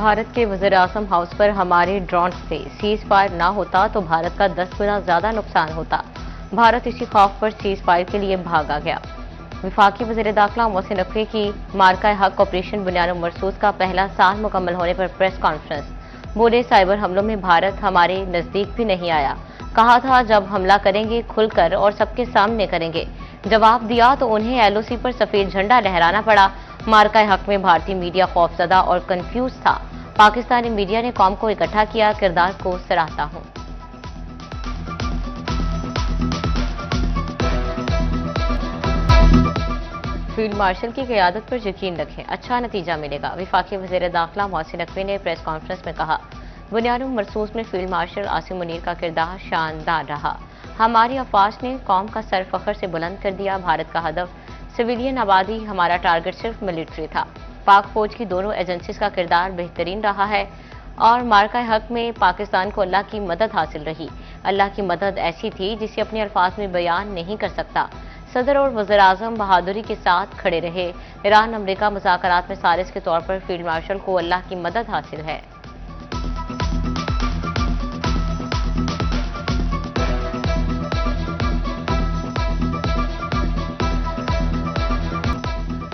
भारत के वज़ीर-ए-आज़म हाउस पर हमारे ड्रोन से सीज फायर न होता तो भारत का 10 गुना ज्यादा नुकसान होता। भारत इसी खौफ पर सीज फायर के लिए भागा गया। विफाकी वज़ीर दाखिला मोहसिन नकवी की मार्का हक ऑपरेशन बुनियाद मरसूस का पहला साल मुकम्मल होने पर प्रेस कॉन्फ्रेंस। बोले, साइबर हमलों में भारत हमारे नजदीक भी नहीं आया। कहा था जब हमला करेंगे खुलकर और सबके सामने करेंगे। जवाब दिया तो उन्हें एलओसी पर सफेद झंडा लहराना पड़ा। मार्का हक में भारतीय मीडिया खौफजदा और कंफ्यूज था। पाकिस्तानी मीडिया ने कौम को इकट्ठा किया, किरदार को सराहता हूं। फील्ड मार्शल की क़यादत पर यकीन रखें, अच्छा नतीजा मिलेगा। विफाकी वज़ीर दाखिला मोहसिन नकवी ने प्रेस कॉन्फ्रेंस में कहा, बुनियाद मरसूस में फील्ड मार्शल आसिम मुनीर का किरदार शानदार रहा। हमारी अफवाज ने कौम का सर फख्र से बुलंद कर दिया। भारत का हदफ सिविलियन आबादी, हमारा टारगेट सिर्फ मिलिट्री था। पाक फौज की दोनों एजेंसीज का किरदार बेहतरीन रहा है और मार्का हक में पाकिस्तान को अल्लाह की मदद हासिल रही। अल्लाह की मदद ऐसी थी जिसे अपने अल्फाज में बयान नहीं कर सकता। सदर और वज़ीर-ए-आज़म बहादुरी के साथ खड़े रहे। ईरान अमेरिका मुज़ाकरात में सालिस के तौर पर फील्ड मार्शल को अल्लाह की मदद हासिल है।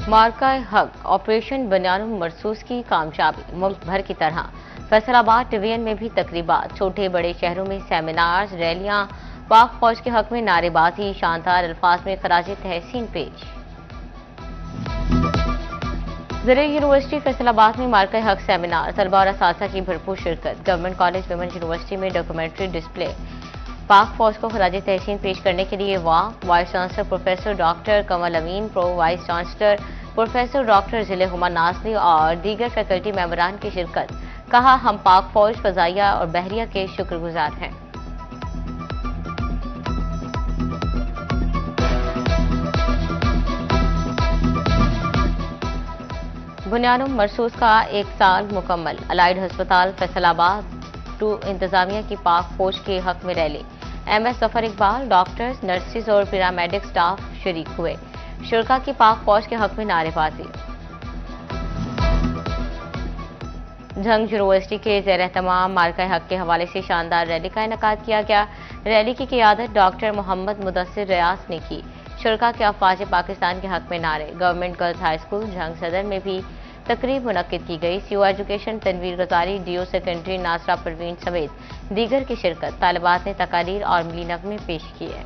मार्का हक ऑपरेशन बुनियाद मरसूस की कामयाबी मुल्क भर की तरह फैसलाबाद डिवीजन में भी तकरीबात, छोटे बड़े शहरों में सेमिनार्स, रैलियां, पाक फौज के हक में नारेबाजी, शानदार अल्फाज में खराज तहसीन पेश। ज़रिए यूनिवर्सिटी फैसलाबाद में मार्का हक सेमिनार, तलबा और असातिज़ा की भरपूर शिरकत। गवर्नमेंट कॉलेज वुमेन यूनिवर्सिटी में डॉक्यूमेंट्री डिस्प्ले। पाक फौज को खराज तहसीन पेश करने के लिए vice chancellor professor doctor Kamal Amin, pro vice chancellor professor doctor Zille Huma Nazni और दीगर फैकल्टी मेंबरान की शिरकत। कहा, हम पाक फौज, फजाइया और बहरिया के शुक्रगुजार हैं। बुनियाद मरसूस का एक साल मुकम्मल। अलाइड अस्पताल फैसलाबाद 2 इंतजामिया की पाक फौज के हक में rally. MS Zafar Iqbal, doctors, nurses और पैरामेडिक स्टाफ शरीक हुए। शुरा की पाक फौज के हक में नारेबाजी। झंग यूनिवर्सिटी के ज़ेर एहतमाम मार्का हक के हवाले से शानदार रैली का इनेकाद किया गया। रैली की क़यादत डॉक्टर मोहम्मद मुदस्सिर रियास ने की। शुरा के अफवाज पाकिस्तान के हक में नारे। Government girls high school Jhang Saddar में भी तकरीब मुनक्किद की गई। CO education Tanveer Ghazari, DO secondary Nasra Parveen समेत दीगर की शिरकत। तालिबात ने तकारीर और मिली नगमे पेश किए।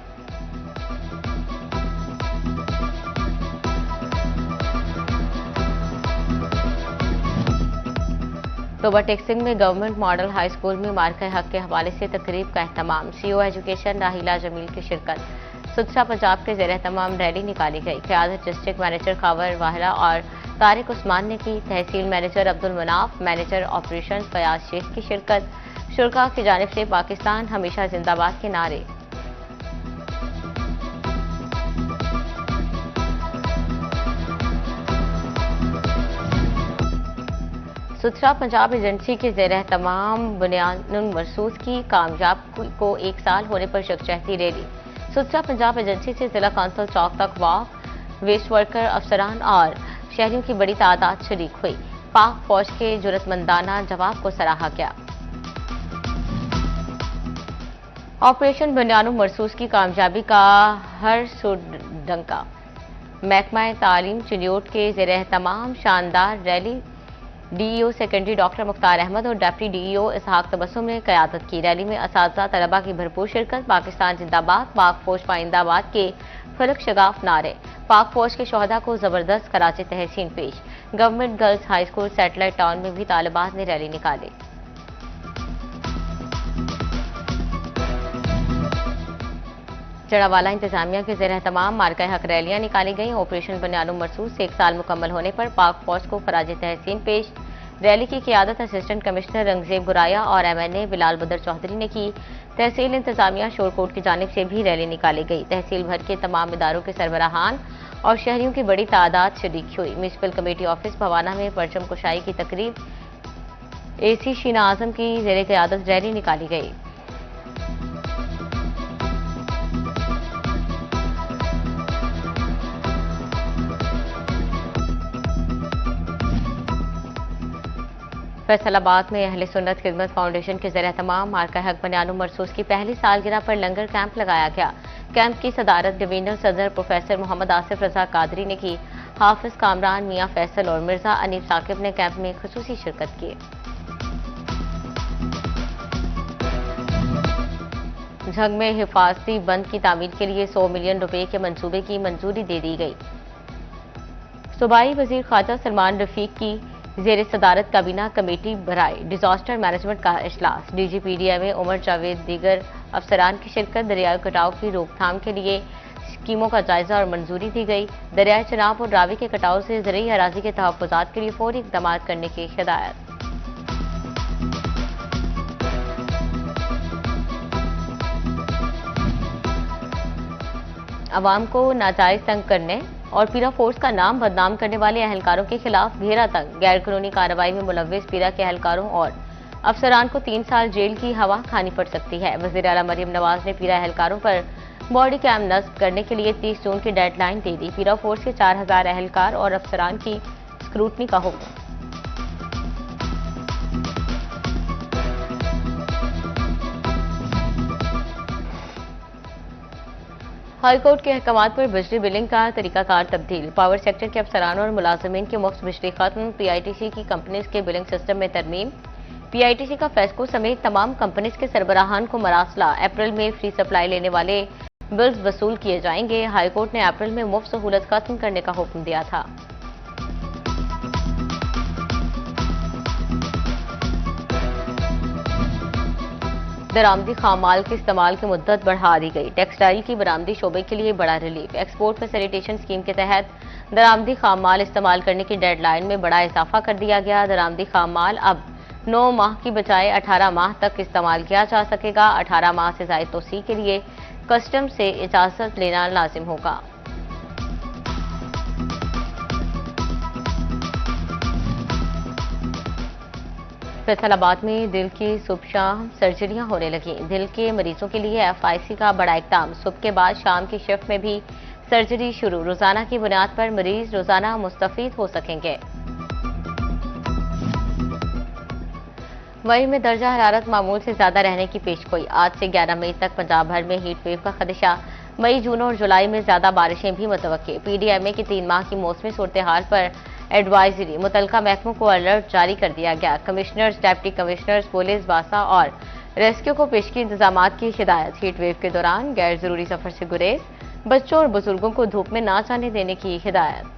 तोबा टेक्सिंग में गवर्नमेंट मॉडल हाई स्कूल में मार्का हक के हवाले से तकरीब का एहतमाम। CO एजुकेशन राहिला जमील की शिरकत। सुथरा पंजाब के ज़ेर एहतमाम रैली निकाली गई। क़यादत डिस्ट्रिक्ट मैनेजर खावर वाहिला और तारिक उस्मान ने की। तहसील manager Abdul Manaf, manager operation Fayyaz Sheikh की शिरकत। शुरा की जानिब से पाकिस्तान हमेशा जिंदाबाद के नारे। सुथरा पंजाब एजेंसी के ज़ेर एहतमाम बुनियाद मरसूस की कामयाब को एक साल होने पर शख्सियती रैली। सुथरा पंजाब एजेंसी से जिला कौंसिल चौक तक वॉक, वेस्ट वर्कर, अफसरान और शहरियों की बड़ी तादाद शरीक हुई। पाक फौज के जुर्रतमंदाना जवाब को सराहा गया। ऑपरेशन बुनियाद मरसूस की कामयाबी का हर सुडंका। महकमा तालीम चिन्योट के ज़ेर एहतमाम शानदार rally. DEO secondary doctor Mukhtar Ahmad और डेप्टी DEO इसहाक तबस्सुम ने क़यादत की। रैली में असातिज़ा तलबा की भरपूर शिरकत। पाकिस्तान जिंदाबाद, पाक फौज पाइंदाबाद के फलक शगाफ नारे। पाक फौज के शोहदा को जबरदस्त खराज तहसीन पेश। Government girls high school satellite town में भी तालिबात ने रैली निकाली। जड़ावाला इंतजामिया के ज़ेर एहतमाम मार्का हक रैलियां निकाली गई। ऑपरेशन बुनियाद मरसूस से एक साल मुकम्मल होने पर पाक फौज को खराज तहसीन पेश। रैली की क़यादत असिस्टेंट कमिश्नर रंगजेब गुराया और MNA बिलाल बदर चौधरी ने की। तहसील इंतजामिया शोरकोट की जानिब से भी रैली निकाली गई। तहसील भर के तमाम इदारों के सरबराहान और शहरियों की बड़ी तादाद शरीक हुई। म्यूनसिपल कमेटी ऑफिस भवाना में परचम कुशाई की तकरीब। AC शीना आजम की ज़ेर क़यादत रैली निकाली गई। फैसलाबाद में अहले सुन्नत खिदमत फाउंडेशन के ज़रिए तमाम मार्का हक बनियानुम मरसूस की पहली सालगिरह पर लंगर कैंप लगाया गया। कैंप की सदारत डिवीजनल सदर प्रोफेसर मोहम्मद आसिफ रजा कादरी ने की। हाफिज कामरान, मियां फैसल और मिर्जा अनीफ साकिब ने कैंप में खुसूसी शिरकत की। झंग में हिफाजती बंद की तामीर के लिए 100 मिलियन रुपए के मंसूबे की मंजूरी दे दी गई। सूबाई वजीर ख्वाजा सलमान रफीक की जेर सदारत काबीना कमेटी बराए डिजास्टर मैनेजमेंट का इजलास। DGPDMA उमर जावेद दीगर अफसरान की शिरकत। दरियाई कटाव की रोकथाम के लिए स्कीमों का जायजा और मंजूरी दी गई। दरियाई चनाब और रावी के कटाव से ज़रूरी अराजी के तहफ़्फ़ुज़ात के लिए फौरी इक़दाम करने की हिदायत। अवाम को नाजायज तंग करने और पीरा फोर्स का नाम बदनाम करने वाले अहलकारों के खिलाफ घेरा तंग। गैर कानूनी कार्रवाई में मुलव्विस पीरा के अहलकारों और अफसरान को 3 साल जेल की हवा खानी पड़ सकती है। वज़ीर आला मरियम नवाज ने पीरा अहलकारों पर बॉडी कैम नस्ब करने के लिए 30 जून की डेडलाइन दे दी। पीरा फोर्स के 4000 अहलकार और अफसरान की स्क्रूटनी का हुक्म। हाईकोर्ट के अहकामात पर बिजली बिलिंग का तरीकाकार तब्दील। पावर सेक्टर के अफसरान और मुलाजमीन की मुफ्त बिजली खत्म। PITC की कंपनीज के बिलिंग सिस्टम में तरमीम। PITC का फेस्को समेत तमाम कंपनीज के सरबराहान को मरासला। अप्रैल में फ्री सप्लाई लेने वाले बिल्स वसूल किए जाएंगे। हाईकोर्ट ने अप्रैल में मुफ्त सहूलत खत्म करने का हुक्म दिया था। दरामदी खाम माल के इस्तेमाल की मुद्दत बढ़ा दी गई। टेक्सटाइल की बरामदी शोबे के लिए बड़ा रिलीफ। एक्सपोर्ट फैसिलिटेशन स्कीम के तहत दरामदी खाम माल इस्तेमाल करने की डेडलाइन में बड़ा इजाफा कर दिया गया। दरामदी खाम माल अब 9 माह की बजाय 18 माह तक इस्तेमाल किया जा सकेगा। 18 माह से ज़ायद तोसी के लिए कस्टम से इजाजत लेना लाजिम होगा। फैसलाबाद में दिल की सुबह शाम सर्जरियां होने लगी। दिल के मरीजों के लिए FIC का बड़ा इक़दाम। सुबह के बाद शाम की शिफ्ट में भी सर्जरी शुरू। रोजाना की बुनियाद पर मरीज रोजाना मुस्तफीद हो सकेंगे। मई में दर्जा हरारत मामूल से ज्यादा रहने की पेशगोई। आज से 11 मई तक पंजाब भर में हीट वेव का खदशा। मई, जून और जुलाई में ज्यादा बारिशें भी मुतवक्के। PDMA की 3 माह की मौसमी सूरत हाल पर एडवाइजरी। मुतलका महकमों को अलर्ट जारी कर दिया गया। कमिश्नर्स, डिप्टी कमिश्नर्स, पुलिस, वासा और रेस्क्यू को पेशगी इंतजाम की हिदायत। हीट वेव के दौरान गैर जरूरी सफर से गुरेज। बच्चों और बुजुर्गों को धूप में ना जाने देने की हिदायत।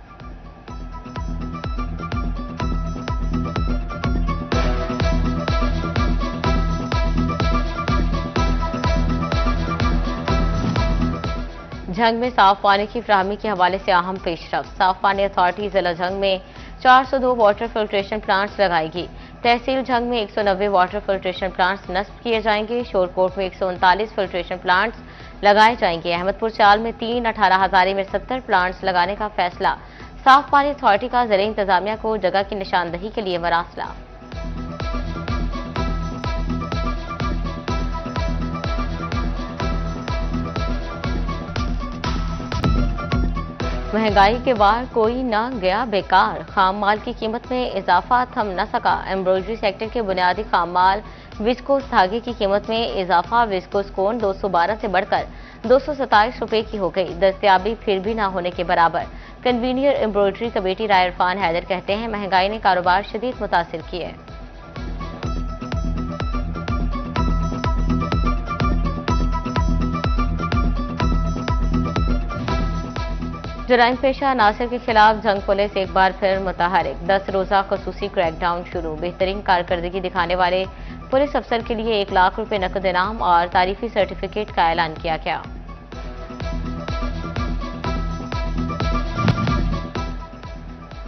झंग में साफ पानी की फराहमी के हवाले से अहम पेशरफ। साफ पानी अथॉरिटी जिला झंग में 402 वाटर फिल्ट्रेशन प्लांट्स लगाएगी। तहसील झंग में 190 वाटर फिल्ट्रेशन प्लांट्स नस्ब किए जाएंगे। शोरकोट में 139 फिल्ट्रेशन प्लांट्स लगाए जाएंगे। अहमदपुर चाल में 3, 18 हजारी में 70 प्लांट्स लगाने का फैसला। साफ पानी अथॉरिटी का ज़िला इंतजामिया को जगह की निशानदही के लिए मरासला। महंगाई के वार कोई ना गया बेकार। खाम माल की कीमत में इजाफा थम न सका। एम्ब्रॉयडरी सेक्टर के बुनियादी खाम माल विस्कोस धागे की कीमत में इजाफा। विस्कोस कोन 212 से बढ़कर 227 रुपए की हो गई। दस्तयाबी फिर भी ना होने के बराबर। कन्वीनियर एम्ब्रॉयडरी कमेटी राय इरफान हैदर कहते हैं, महंगाई ने कारोबार शदीद मुतासिर किया है। जराइम पेशा अनासर के खिलाफ झंग पुलिस एक बार फिर मुतहरिक। 10 रोजा खसूसी क्रैकडाउन शुरू। बेहतरीन कारकर्दगी दिखाने वाले पुलिस अफसर के लिए 1 लाख रुपए नकद इनाम और तारीफी सर्टिफिकेट का ऐलान किया गया।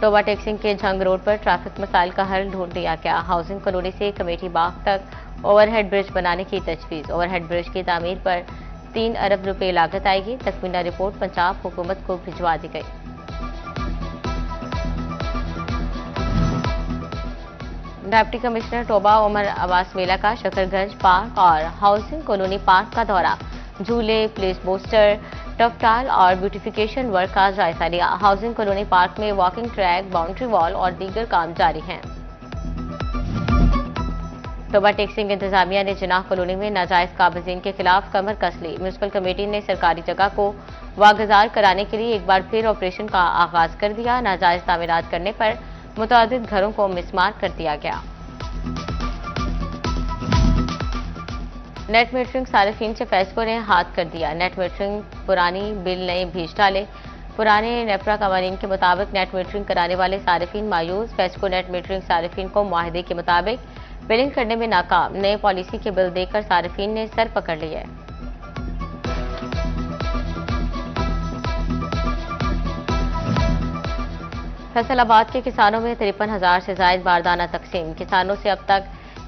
टोबा टेक्सिंग के झंग रोड पर ट्रैफिक मसाइल का हल ढूंढ लिया गया। हाउसिंग कॉलोनी से कमेटी बाग तक ओवरहेड ब्रिज बनाने की तजवीज। ओवरहेड ब्रिज की तामीर पर 3 अरब रुपए लागत आएगी। तकमीना रिपोर्ट पंजाब हुकूमत को भिजवा दी गई। डिप्टी कमिश्नर टोबा उमर आवास मेला का शकरगंज पार्क और हाउसिंग कॉलोनी पार्क का दौरा। झूले, प्लेस बोस्टर, टफटाल और ब्यूटिफिकेशन वर्क का जायजा लिया। हाउसिंग कॉलोनी पार्क में वॉकिंग ट्रैक, बाउंड्री वॉल और दीगर काम जारी हैं। ओवरटेक्सिंग इंतजामिया ने जिनाह कॉलोनी में नाजायज काबिजीन के खिलाफ कमर कस ली। म्यूनिसिपल कमेटी ने सरकारी जगह को वागुजार कराने के लिए एक बार फिर ऑपरेशन का आगाज कर दिया। नाजायज तामीरात करने पर मुतअद्दिद घरों को मिसमार कर दिया गया। नेट मीटरिंग सारिफीन से फेस्को ने हाथ कर दिया। नेट मीटरिंग पुरानी बिल नए भेज डाले। पुराने नेपरा कवानीन के मुताबिक नेट मीटरिंग कराने वाले सारिफीन मायूस। फेस्को नेट मीटरिंग सारिफीन को मुआहदे के मुताबिक बिलिंग करने में नाकाम। नए पॉलिसी के बिल देकर सारिफीन ने सर पकड़ लिए। फैसलाबाद के किसानों में 53,000 से जायद बारदाना तकसीम। किसानों से अब तक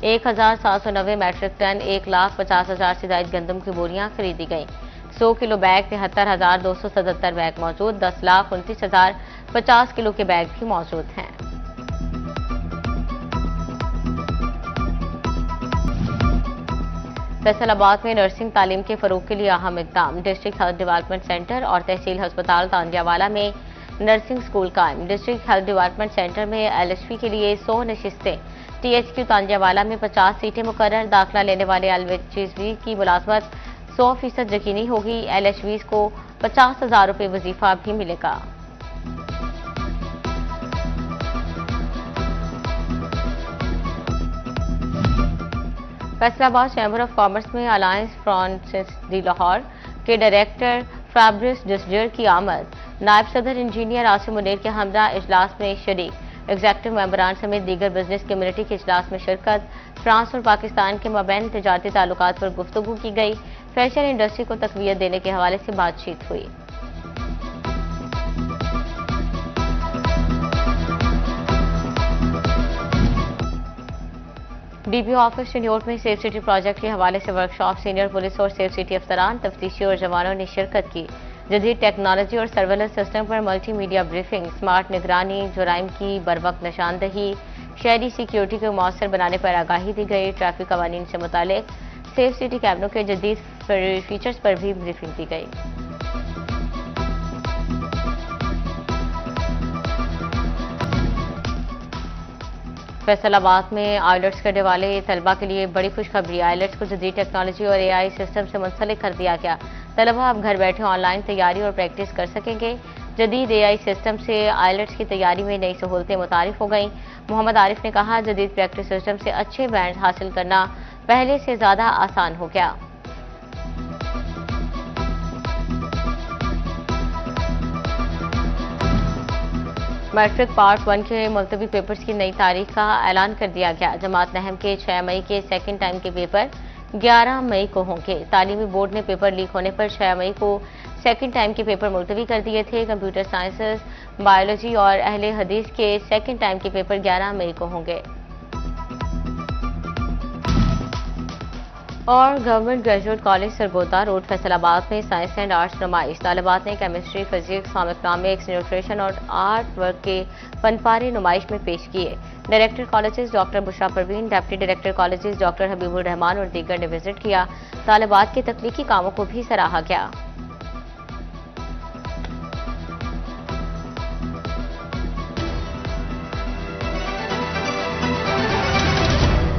1,790 मैट्रिक टन 1,50,000 से जायद गंदम की बोरियां खरीदी गईं। 100 किलो बैग 73,277 बैग मौजूद। 10,29,050 किलो के बैग भी मौजूद हैं। फैसलाबाद में नर्सिंग तालीम के फरोग के लिए अहम इक़दाम। डिस्ट्रिक्ट हेल्थ डेवलपमेंट सेंटर और तहसील अस्पताल तांजियावाला में नर्सिंग स्कूल कायम। डिस्ट्रिक्ट हेल्थ डेवलपमेंट सेंटर में एलएचवी के लिए 100 नशिस्तें। टीएचक्यू तांजियावाला में 50 सीटें मुकर्रर। दाखिला लेने वाले एलएचवी की मुलाजमत 100% यकीनी होगी। एलएचवीज को 50,000 रुपये वजीफा भी मिलेगा। फैसलाबाद चैम्बर ऑफ कॉमर्स में अलायंस फ्रांसिस दी लाहौर के डायरेक्टर फैब्रिस डिस्जर की आमद। नायब सदर इंजीनियर आसिम मुनीर के हमरा इजलास में शरीक। एग्जेक्टिव मेंबरान समेत दीगर बिजनेस कम्युनिटी के इजलास में शिरकत। फ्रांस और पाकिस्तान के मबैन तिजारती ताल्लुकात पर गुफ्तगू की गई। फैशन इंडस्ट्री को तकवीत देने के हवाले से बातचीत हुई। डीपीओ ऑफिस चिन्योट में सेफ सिटी प्रोजेक्ट के हवाले से वर्कशॉप। सीनियर पुलिस और सेफ सिटी अफसरान, तफ्तीशी और जवानों ने शिरकत की। जदीद टेक्नोलॉजी और सर्वेलेंस सिस्टम पर मल्टीमीडिया ब्रीफिंग। स्मार्ट निगरानी, जुराइम की बरवक्त निशानदही, शहरी सिक्योरिटी को मौसर बनाने पर आगाही दी गई। ट्रैफिक कवानीन से मुतालिक सेफ सिटी कैमरों के जदीद फीचर्स पर भी ब्रीफिंग दी गई। फैसलाबाद में आइलेट्स करने वाले तलबा के लिए बड़ी खुशखबरी। आइलेट्स को जदीद टेक्नोलॉजी और एआई सिस्टम से मुंसलिक कर दिया गया। तलबा अब घर बैठे ऑनलाइन तैयारी और प्रैक्टिस कर सकेंगे। जदीद एआई सिस्टम से आइलेट्स की तैयारी में नई सहूलतें मुतारिफ हो गईं। मोहम्मद आरिफ ने कहा, जदीद प्रैक्टिस सिस्टम से अच्छे बैंड हासिल करना पहले से ज्यादा आसान हो गया। मैट्रिक पार्ट 1 के मुलतवी पेपर्स की नई तारीख का ऐलान कर दिया गया। जमात नहम के 6 मई के सेकंड टाइम के पेपर 11 मई को होंगे। तालीमी बोर्ड ने पेपर लीक होने पर 6 मई को सेकंड टाइम के पेपर मुलतवी कर दिए थे। कंप्यूटर साइंसेस, बायोलॉजी और अहले हदीस के सेकंड टाइम के पेपर 11 मई को होंगे। और government graduate college Sargodha road Faisalabad में साइंस एंड आर्ट्स नुमाइश। तालिबात ने केमिस्ट्री, फिजिक्स, इकोनॉमिक्स, न्यूट्रिशन और आर्ट वर्क के फनपारे नुमाइश में पेश किए। Director colleges doctor Bushra Parveen, deputy director colleges doctor Habibur Rahman और दीगर ने विजिट किया। तालिबात के तख्लीकी कामों को भी सराहा गया।